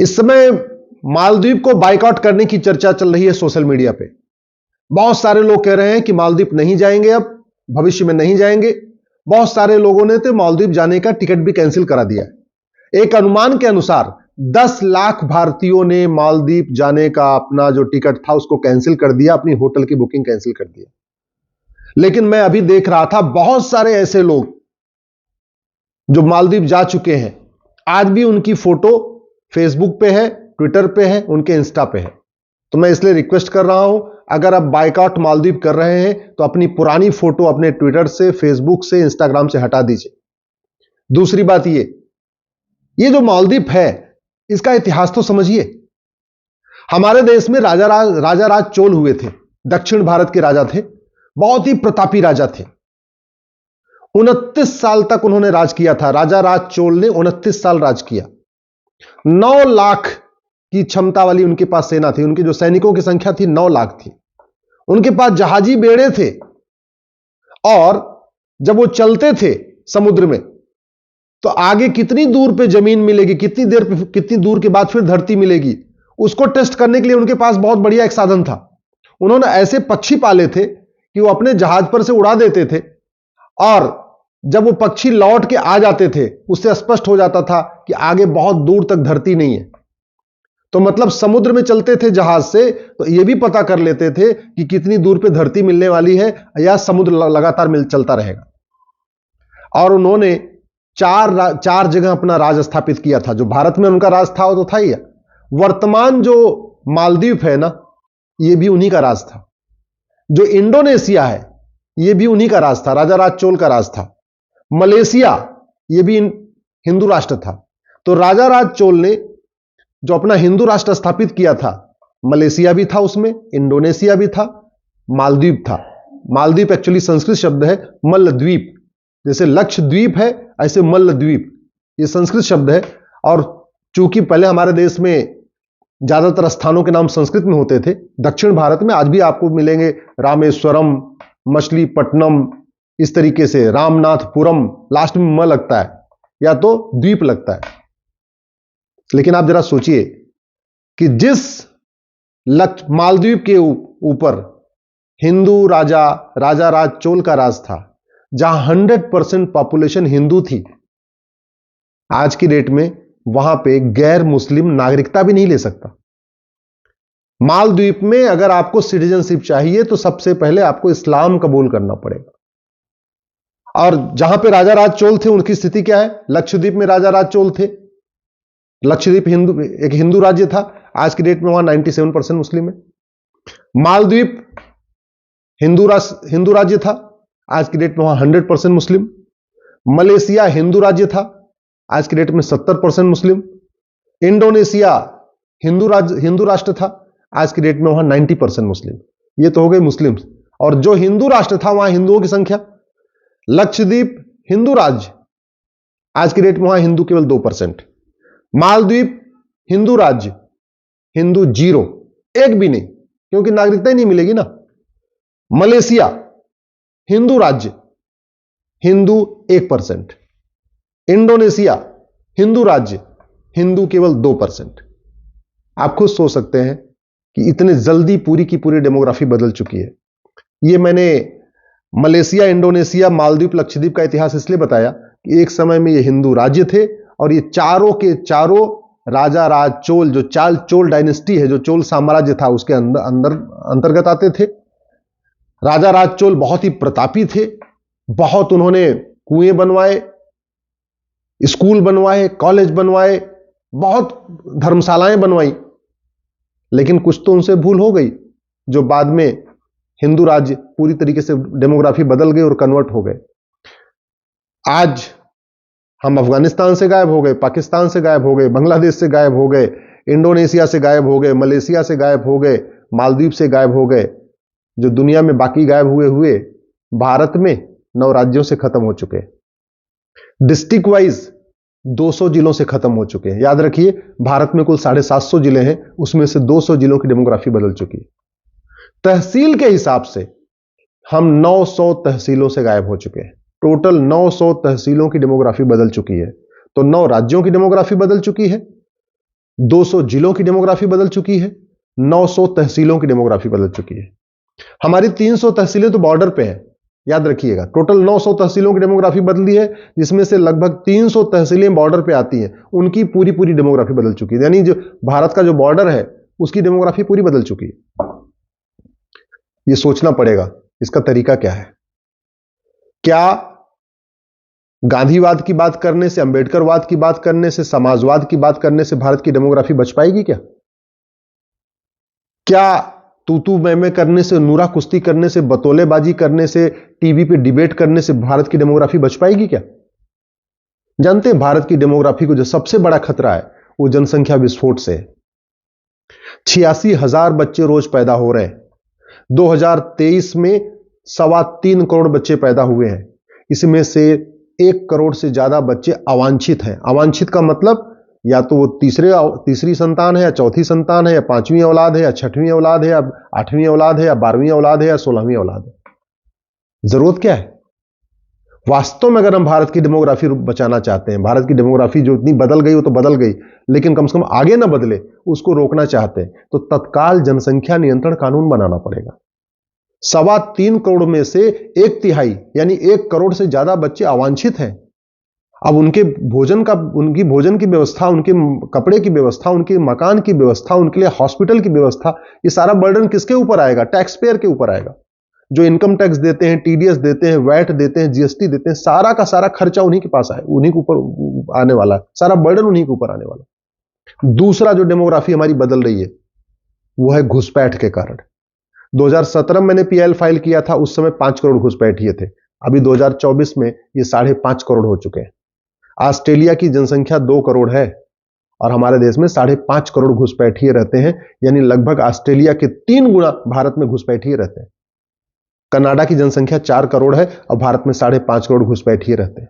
इस समय मालदीव को बायकॉट करने की चर्चा चल रही है सोशल मीडिया पे। बहुत सारे लोग कह रहे हैं कि मालदीव नहीं जाएंगे, अब भविष्य में नहीं जाएंगे। बहुत सारे लोगों ने तो मालदीव जाने का टिकट भी कैंसिल करा दिया है। एक अनुमान के अनुसार 10 लाख भारतीयों ने मालदीव जाने का अपना जो टिकट था उसको कैंसिल कर दिया, अपनी होटल की बुकिंग कैंसिल कर दिया। लेकिन मैं अभी देख रहा था बहुत सारे ऐसे लोग जो मालदीव जा चुके हैं, आज भी उनकी फोटो फेसबुक पे है, ट्विटर पे है, उनके इंस्टा पे है। तो मैं इसलिए रिक्वेस्ट कर रहा हूं, अगर आप बायकॉट मालदीव कर रहे हैं तो अपनी पुरानी फोटो अपने ट्विटर से, फेसबुक से, इंस्टाग्राम से हटा दीजिए। दूसरी बात ये जो मालदीव है इसका इतिहास तो समझिए। हमारे देश में राजा राज चोल हुए थे, दक्षिण भारत के राजा थे, बहुत ही प्रतापी राजा थे। 29 साल तक उन्होंने राज किया था। राजा राज चोल ने 29 साल राज किया। 9 लाख की क्षमता वाली उनके पास सेना थी। उनके जो सैनिकों की संख्या थी 9 लाख थी। उनके पास जहाजी बेड़े थे और जब वो चलते थे समुद्र में तो आगे कितनी दूर पे जमीन मिलेगी, कितनी दूर के बाद फिर धरती मिलेगी, उसको टेस्ट करने के लिए उनके पास बहुत बढ़िया एक साधन था। उन्होंने ऐसे पक्षी पाले थे कि वो अपने जहाज पर से उड़ा देते थे और जब वो पक्षी लौट के आ जाते थे उससे स्पष्ट हो जाता था कि आगे बहुत दूर तक धरती नहीं है। तो मतलब समुद्र में चलते थे जहाज से तो यह भी पता कर लेते थे कि कितनी दूर पे धरती मिलने वाली है या समुद्र लगातार चलता रहेगा। और उन्होंने चार जगह अपना राज स्थापित किया था। जो भारत में उनका राज था वो तो था ही। वर्तमान जो मालदीव है ना, ये भी उन्हीं का राज था। जो इंडोनेशिया है ये भी उन्हीं का राज था, राजा राज चोल का राज था। मलेशिया ये भी हिंदू राष्ट्र था। तो राजा राज चोल ने जो अपना हिंदू राष्ट्र स्थापित किया था, मलेशिया भी था उसमें, इंडोनेशिया भी था, मालदीव था। मालदीव एक्चुअली संस्कृत शब्द है मल्लद्वीप, जैसे लक्षद्वीप है ऐसे मल्लद्वीप ये संस्कृत शब्द है। और चूंकि पहले हमारे देश में ज्यादातर स्थानों के नाम संस्कृत में होते थे, दक्षिण भारत में आज भी आपको मिलेंगे रामेश्वरम, मछलीपट्टनम, इस तरीके से रामनाथपुरम, लास्ट में म लगता है या तो द्वीप लगता है। लेकिन आप जरा सोचिए कि जिस मालदीव के ऊपर हिंदू राजा राज चोल का राज था, जहां 100% पॉपुलेशन हिंदू थी, आज की डेट में वहां पे गैर मुस्लिम नागरिकता भी नहीं ले सकता। मालदीव में अगर आपको सिटीजनशिप चाहिए तो सबसे पहले आपको इस्लाम कबूल करना पड़ेगा। और जहां पे राजा राज चोल थे उनकी स्थिति क्या है? लक्षद्वीप में राजा राज चोल थे। लक्षद्वीप एक हिंदू राज्य था, आज की डेट में वहां 97% मुस्लिम है। मालदीव हिंदू राज्य था, आज की डेट में वहां 100% मुस्लिम। मलेशिया हिंदू राज्य था, आज की डेट में 70% मुस्लिम। इंडोनेशिया हिंदू राष्ट्र था, आज की डेट में वहां 90% मुस्लिम। ये तो हो गए मुस्लिम। और जो हिंदू राष्ट्र था वहां हिंदुओं की संख्या, लक्षद्वीप हिंदू राज्य, आज की डेट में वहां हिंदू केवल 2%। मालदीव हिंदू राज्य, हिंदू 0, एक भी नहीं, क्योंकि नागरिकता ही नहीं मिलेगी ना। मलेशिया हिंदू राज्य, हिंदू 1%। इंडोनेशिया हिंदू राज्य, हिंदू केवल 2%। आप खुद सोच सकते हैं कि इतने जल्दी पूरी की पूरी डेमोग्राफी बदल चुकी है। ये मैंने मलेशिया, इंडोनेशिया, मालदीव, लक्षद्वीप का इतिहास इसलिए बताया कि एक समय में ये हिंदू राज्य थे और ये चारों के चारों राजा राज चोल, जो चोल डायनेस्टी है, जो चोल साम्राज्य था, उसके अंतर्गत आते थे। राजा राज चोल बहुत ही प्रतापी थे। बहुत उन्होंने कुएं बनवाए, स्कूल बनवाए, कॉलेज बनवाए, बहुत धर्मशालाएं बनवाई। लेकिन कुछ तो उनसे भूल हो गई, जो बाद में हिंदू राज्य पूरी तरीके से डेमोग्राफी बदल गई और कन्वर्ट हो गए। आज हम अफगानिस्तान से गायब हो गए, पाकिस्तान से गायब हो गए, बांग्लादेश से गायब हो गए, इंडोनेशिया से गायब हो गए, मलेशिया से गायब हो गए, मालदीव से गायब हो गए। जो दुनिया में बाकी गायब हुए भारत में 9 राज्यों से खत्म हो चुके हैं। डिस्ट्रिक्ट वाइज 200 जिलों से खत्म हो चुके हैं। याद रखिए, भारत में कुल 750 जिले हैं, उसमें से 200 जिलों की डेमोग्राफी बदल चुकी है। तहसील के हिसाब से हम 900 तहसीलों से गायब हो चुके हैं। टोटल 900 तहसीलों की डेमोग्राफी बदल चुकी है। तो 9 राज्यों की डेमोग्राफी बदल चुकी है, 200 जिलों की डेमोग्राफी बदल चुकी है, 900 तहसीलों की डेमोग्राफी बदल चुकी है। हमारी 300 तहसीलें तो बॉर्डर पे हैं, याद रखिएगा। टोटल 900 तहसीलों की डेमोग्राफी बदली है, जिसमें से लगभग 300 तहसीलें बॉर्डर पे आती हैं, उनकी पूरी पूरी डेमोग्राफी बदल चुकी है। यानी जो भारत का जो बॉर्डर है उसकी डेमोग्राफी पूरी बदल चुकी है। ये सोचना पड़ेगा इसका तरीका क्या है। क्या गांधीवाद की बात करने से, अंबेडकरवाद की बात करने से, समाजवाद की बात करने से भारत की डेमोग्राफी बच पाएगी? क्या तू मैं करने से, नूरा कुश्ती करने से, बतौलेबाजी करने से, टीवी पे डिबेट करने से भारत की डेमोग्राफी बच पाएगी क्या? जानते हैं भारत की डेमोग्राफी को जो सबसे बड़ा खतरा है वो जनसंख्या विस्फोट से है। 86,000 बच्चे रोज पैदा हो रहे हैं। 2023 में 3.25 करोड़ बच्चे पैदा हुए हैं। इसमें से 1 करोड़ से ज्यादा बच्चे अवांछित हैं। अवांछित का मतलब या तो वो तीसरी संतान है, या चौथी संतान है, या 5वीं औलाद है, या 6वीं औलाद है, या 8वीं औलाद है, या 12वीं औलाद है, या 16वीं औलाद है। जरूरत क्या है? वास्तव में अगर हम भारत की डेमोग्राफी बचाना चाहते हैं, भारत की डेमोग्राफी जो इतनी बदल गई वो तो बदल गई, लेकिन कम से कम आगे ना बदले, उसको रोकना चाहते हैं तो तत्काल जनसंख्या नियंत्रण कानून बनाना पड़ेगा। 3.25 करोड़ में से 1/3 यानी 1 करोड़ से ज्यादा बच्चे अवांछित हैं। अब उनकी भोजन की व्यवस्था, उनके कपड़े की व्यवस्था, उनके मकान की व्यवस्था, उनके लिए हॉस्पिटल की व्यवस्था, ये सारा बर्डन किसके ऊपर आएगा? टैक्स पेयर के ऊपर आएगा। जो इनकम टैक्स देते हैं, टीडीएस देते हैं, वैट देते हैं, जीएसटी देते हैं, सारा का सारा खर्चा उन्हीं के पास आए, उन्हीं के ऊपर आने वाला है, सारा बर्डन उन्हीं के ऊपर आने वाला। दूसरा जो डेमोग्राफी हमारी बदल रही है वो है घुसपैठ के कारण। 2017 में मैंने पीएल फाइल किया था, उस समय 5 करोड़ घुसपैठिए थे। अभी 2024 में ये 5.5 करोड़ हो चुके हैं। ऑस्ट्रेलिया की जनसंख्या 2 करोड़ है और हमारे देश में 5.5 करोड़ घुसपैठिए रहते हैं, यानी लगभग ऑस्ट्रेलिया के 3 गुना भारत में घुसपैठिए रहते हैं। कनाडा की जनसंख्या 4 करोड़ है और भारत में 5.5 करोड़ घुसपैठिए रहते हैं।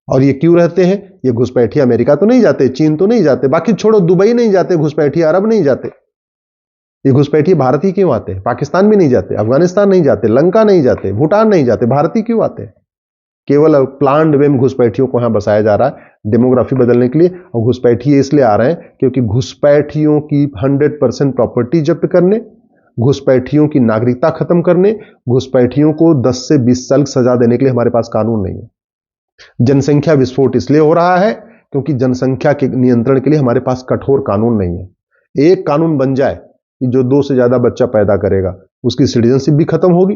और ये क्यों रहते हैं? ये घुसपैठिए अमेरिका तो नहीं जाते, चीन तो नहीं जाते, बाकी छोड़ो, दुबई नहीं जाते घुसपैठिए, अरब नहीं जाते। ये घुसपैठिए भारत ही क्यों आते हैं? पाकिस्तान भी नहीं जाते, अफगानिस्तान नहीं जाते, लंका नहीं जाते, भूटान नहीं जाते, भारत ही क्यों आते हैं? केवल प्लान्ड वे में घुसपैठियों को यहां बसाया जा रहा है डेमोग्राफी बदलने के लिए। और घुसपैठिए इसलिए आ रहे हैं क्योंकि घुसपैठियों की 100% प्रॉपर्टी जब्त करने, घुसपैठियों की नागरिकता खत्म करने, घुसपैठियों को 10 से 20 साल सजा देने के लिए हमारे पास कानून नहीं है। जनसंख्या विस्फोट इसलिए हो रहा है क्योंकि जनसंख्या के नियंत्रण के लिए हमारे पास कठोर कानून नहीं है। एक कानून बन जाए कि जो 2 से ज्यादा बच्चा पैदा करेगा उसकी सिटीजनशिप भी खत्म होगी,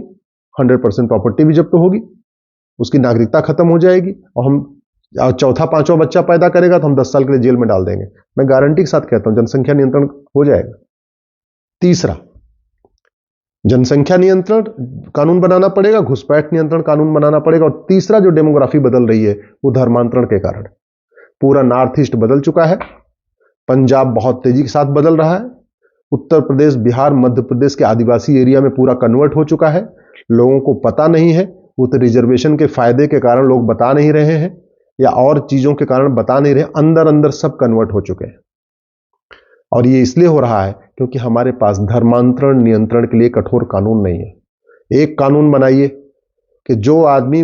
100% प्रॉपर्टी भी जब्त होगी, उसकी नागरिकता खत्म हो जाएगी, और हम चौथा 5वां बच्चा पैदा करेगा तो हम 10 साल के लिए जेल में डाल देंगे। मैं गारंटी के साथ कहता हूं जनसंख्या नियंत्रण हो जाएगा। तीसरा, जनसंख्या नियंत्रण कानून बनाना पड़ेगा, घुसपैठ नियंत्रण कानून बनाना पड़ेगा। और तीसरा जो डेमोग्राफी बदल रही है वो धर्मांतरण के कारण। पूरा नॉर्थ ईस्ट बदल चुका है, पंजाब बहुत तेजी के साथ बदल रहा है, उत्तर प्रदेश, बिहार, मध्य प्रदेश के आदिवासी एरिया में पूरा कन्वर्ट हो चुका है। लोगों को पता नहीं है, वो तो रिजर्वेशन के फायदे के कारण लोग बता नहीं रहे हैं या और चीजों के कारण बता नहीं रहे, अंदर अंदर सब कन्वर्ट हो चुके हैं। और ये इसलिए हो रहा है क्योंकि हमारे पास धर्मांतरण नियंत्रण के लिए कठोर कानून नहीं है। एक कानून बनाइए कि जो आदमी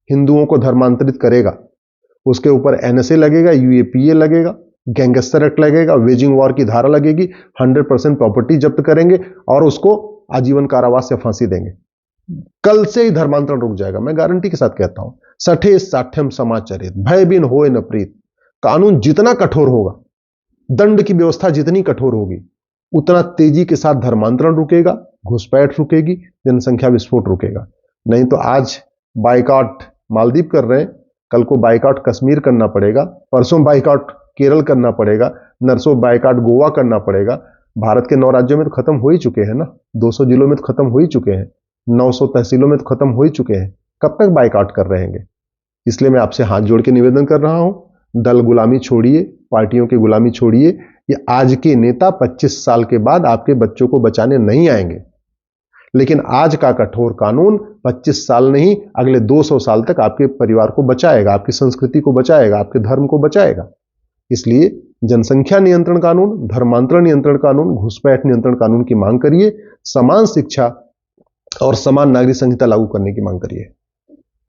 हिंदुओं को धर्मांतरित करेगा उसके ऊपर एनएसए लगेगा, यूएपीए लगेगा, गैंगस्टर एक्ट लगेगा, वेजिंग वॉर की धारा लगेगी, 100% प्रॉपर्टी जब्त करेंगे और उसको आजीवन कारावास या फांसी देंगे। कल से ही धर्मांतरण रुक जाएगा, मैं गारंटी के साथ कहता हूं। सठे साठ्यम समाचरित भय बिन होए न प्रीत। कानून जितना कठोर होगा, दंड की व्यवस्था जितनी कठोर होगी, उतना तेजी के साथ धर्मांतरण रुकेगा, घुसपैठ रुकेगी, जनसंख्या विस्फोट रुकेगा। नहीं तो आज बाइकआउट मालदीव कर रहे हैं, कल को बाइकआउट कश्मीर करना पड़ेगा, परसों बाइकआउट केरल करना पड़ेगा, नरसों बाइकआउट गोवा करना पड़ेगा। भारत के 9 राज्यों में तो खत्म हो ही चुके हैं ना, 200 जिलों में तो खत्म हो ही चुके हैं, 900 तहसीलों में तो खत्म हो ही चुके हैं। कब तक बाइकआउट कर रहेंगे? इसलिए मैं आपसे हाथ जोड़ के निवेदन कर रहा हूं, दल गुलामी छोड़िए, पार्टियों की गुलामी छोड़िए। ये आज के नेता 25 साल के बाद आपके बच्चों को बचाने नहीं आएंगे, लेकिन आज का कठोर कानून 25 साल नहीं, अगले 200 साल तक आपके परिवार को बचाएगा, आपकी संस्कृति को बचाएगा, आपके धर्म को बचाएगा। इसलिए जनसंख्या नियंत्रण कानून, धर्मांतरण नियंत्रण कानून, घुसपैठ नियंत्रण कानून की मांग करिए, समान शिक्षा और समान नागरिक संहिता लागू करने की मांग करिए।